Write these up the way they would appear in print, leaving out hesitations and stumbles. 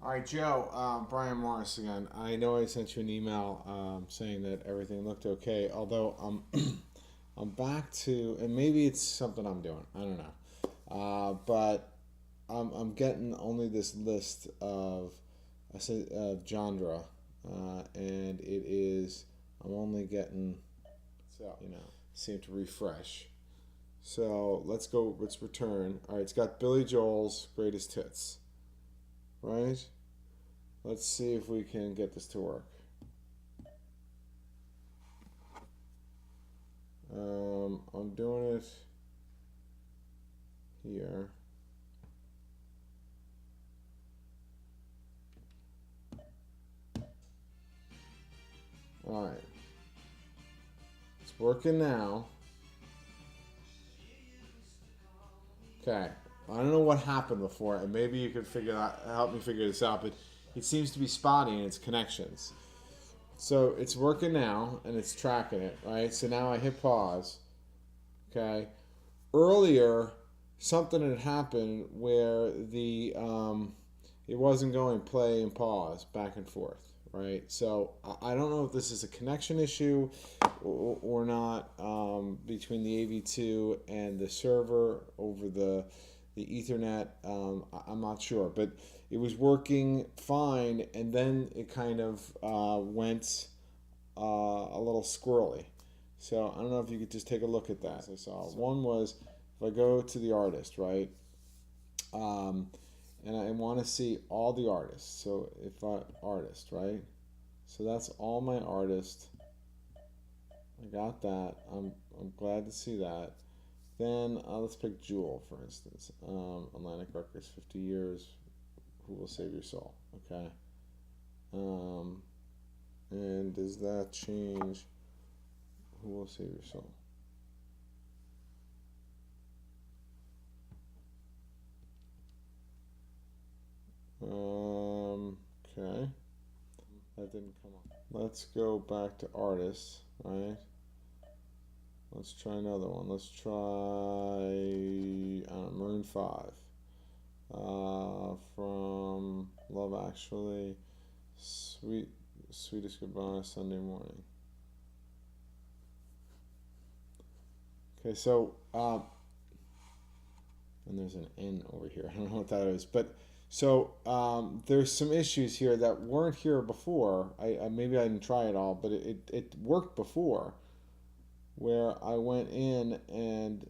All right, Joe, Brian Morris again. I know I sent you an email saying that everything looked okay, although I'm back to, and maybe it's something I'm doing. I don't know. But I'm getting only this list of, I said, genre, and it is, I'm only getting, seem to refresh. So let's return. All right, it's got Billy Joel's Greatest Hits, right? Let's see if we can get this to work. I'm doing it here. All right, it's working now. Okay, I don't know what happened before, and maybe you could help me figure this out. But it seems to be spotty in its connections. So it's working now, and it's tracking it, right? So now I hit pause. Okay. Earlier, something had happened where it wasn't going play and pause back and forth, right? So I don't know if this is a connection issue or not, between the AV2 and the server over the Ethernet. I'm not sure, but it was working fine, and then it kind of went a little squirrely. So I don't know if you could just take a look at that. I saw one was, if I go to the artist, right, and I want to see all the artists. So if artist, right, so that's all my artists. I got that. I'm glad to see that. Then let's pick Jewel, for instance. Atlantic Records, 50 years. Who will save your soul? Okay. And does that change? Who will save your soul? Okay. That didn't come up. Let's go back to artists, right? Let's try another one. Let's try Maroon 5. From Love Actually, Sweetest Goodbye, Sunday Morning. Okay, so and there's an N over here. I don't know what that is, but so there's some issues here that weren't here before. I maybe I didn't try it all, but it worked before, where I went in and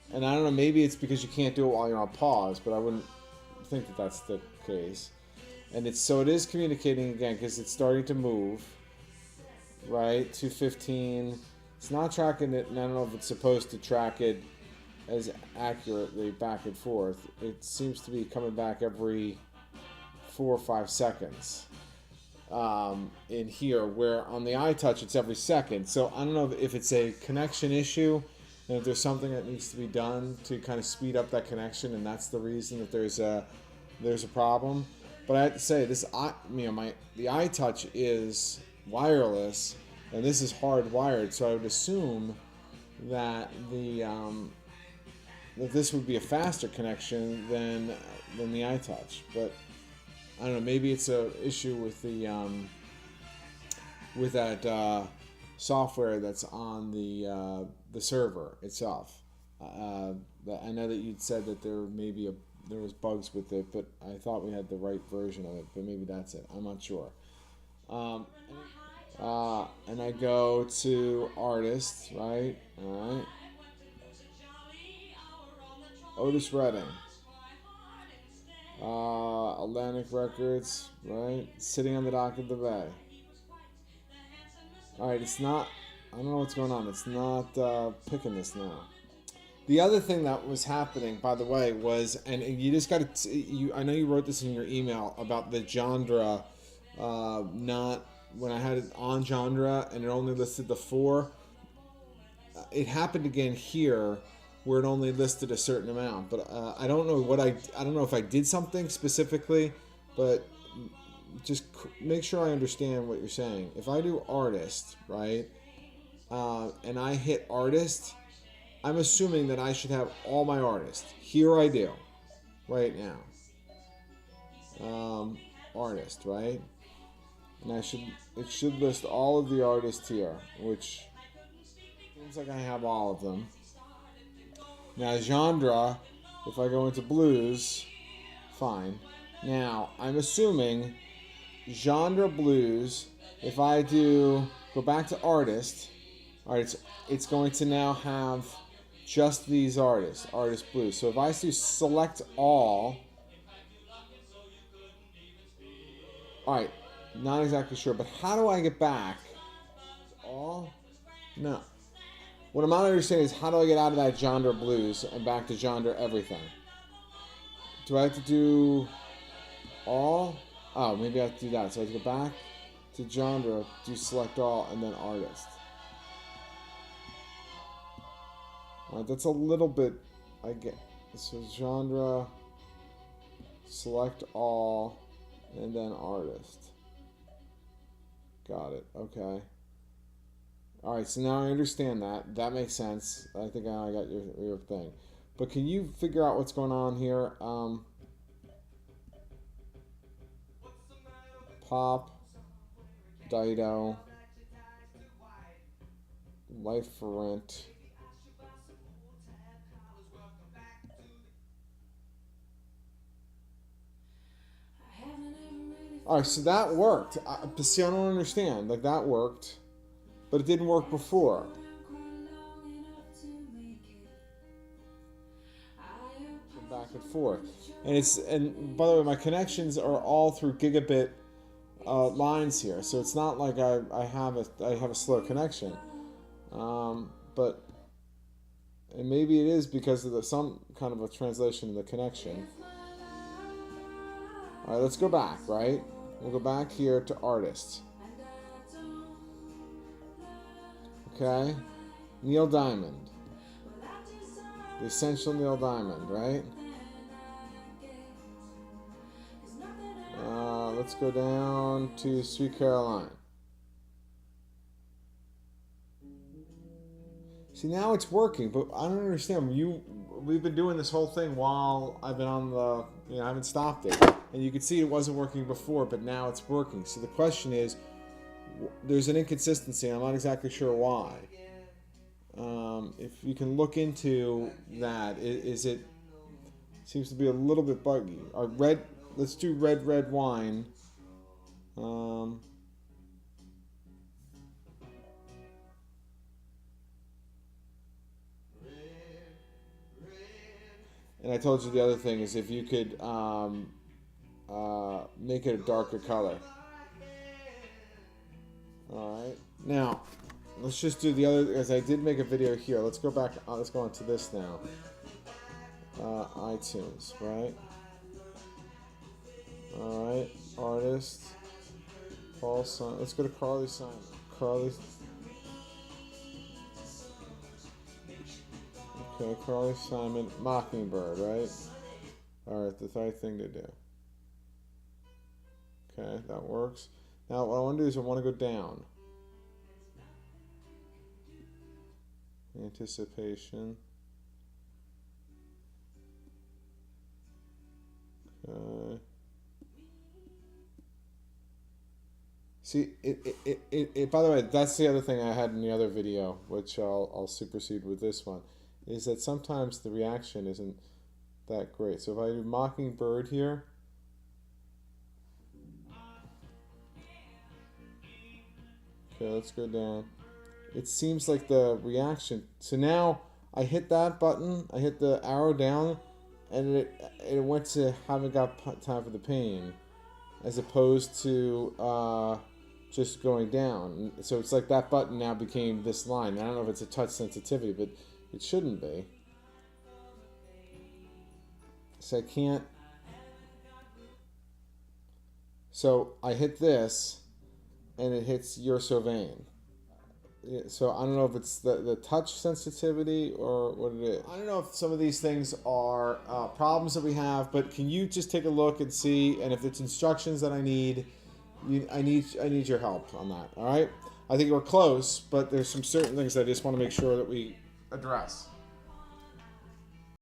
I don't know, maybe it's because you can't do it while you're on pause, but I wouldn't think that that's the case. And it is communicating again because it's starting to move, right? 215. It's not tracking it, and I don't know if it's supposed to track it as accurately back and forth. It seems to be coming back every 4 or 5 seconds. In here, where on the iTouch it's every second. So I don't know if it's a connection issue, and if there's something that needs to be done to kind of speed up that connection, and that's the reason that there's a problem. But I have to say, the iTouch is wireless, and this is hardwired. So I would assume that that this would be a faster connection than the iTouch. But I don't know. Maybe it's a issue with that software that's on the server itself. I know that you'd said that there was bugs with it, but I thought we had the right version of it. But maybe that's it. I'm not sure. And I go to artists, right? All right. Otis Redding. Atlantic Records, right? Sitting on the Dock of the Bay. Alright, it's not, I don't know what's going on. It's not picking this now. The other thing that was happening, by the way, was, and you just got to, I know you wrote this in your email about the genre, not, when I had it on genre and it only listed the 4, it happened again here where it only listed a certain amount. But I don't know I don't know if I did something specifically, but just make sure I understand what you're saying. If I do artist, right, and I hit artist, I'm assuming that I should have all my artists. Here I do. right now. Artist, right? And it should list all of the artists here, which seems like I have all of them. Now genre, if I go into blues, fine. Now I'm assuming genre blues. If I go back to artist, all right, it's going to now have just these artists, artist blues. So if I do select all right, not exactly sure, but how do I get back? All? No. What I'm not understanding is how do I get out of that genre blues and back to genre everything? Do I have to do all? Oh, maybe I have to do that. So I have to go back to genre, do select all, and then artist. All right, that's a little bit, I get. So genre, select all, and then artist. Got it. Okay. All right. So now I understand that. That makes sense. I think I got your thing. But can you figure out what's going on here? Pop, Dido, Life for Rent. All right, so that worked. See, I don't understand. Like, that worked, but it didn't work before. Back and forth, and by the way, my connections are all through gigabit lines here, so it's not like I have a slow connection, but and maybe it is because of some kind of a translation of the connection. All right, let's go back. Right. We'll go back here to artists. Okay. Neil Diamond. The Essential Neil Diamond, right? Let's go down to Sweet Caroline. See, now it's working, but I don't understand. We've been doing this whole thing while I've been on I haven't stopped it. And you could see it wasn't working before, but now it's working. So the question is, there's an inconsistency. I'm not exactly sure why. If you can look into that, it seems to be a little bit buggy. Let's do red wine. And I told you the other thing is if you could make it a darker color. Alright. Now, let's just do the other, as I did make a video here. Let's go back, let's go on to this now. iTunes, right? Alright, artist. Paul Simon. Let's go to Carly Simon. Okay, Carly Simon, Mockingbird, right? Alright, the right thing to do. Okay, that works. Now what I want to do is I want to go down. Anticipation. Okay. See, it by the way, that's the other thing I had in the other video, which I'll supersede with this one, is that sometimes the reaction isn't that great. So if I do Mockingbird here, okay, let's go down. It seems like the reaction. So now I hit that button, I hit the arrow down, and it went to haven't got time for the pain, as opposed to just going down. So it's like that button now became this line. I don't know if it's a touch sensitivity, but it shouldn't be. So I can't. So I hit this, and it hits You're So Vain. So I don't know if it's the touch sensitivity or what it is. I don't know if some of these things are problems that we have, but can you just take a look and see? And if it's instructions that I need your help on that. All right. I think we're close, but there's some certain things I just want to make sure that we address.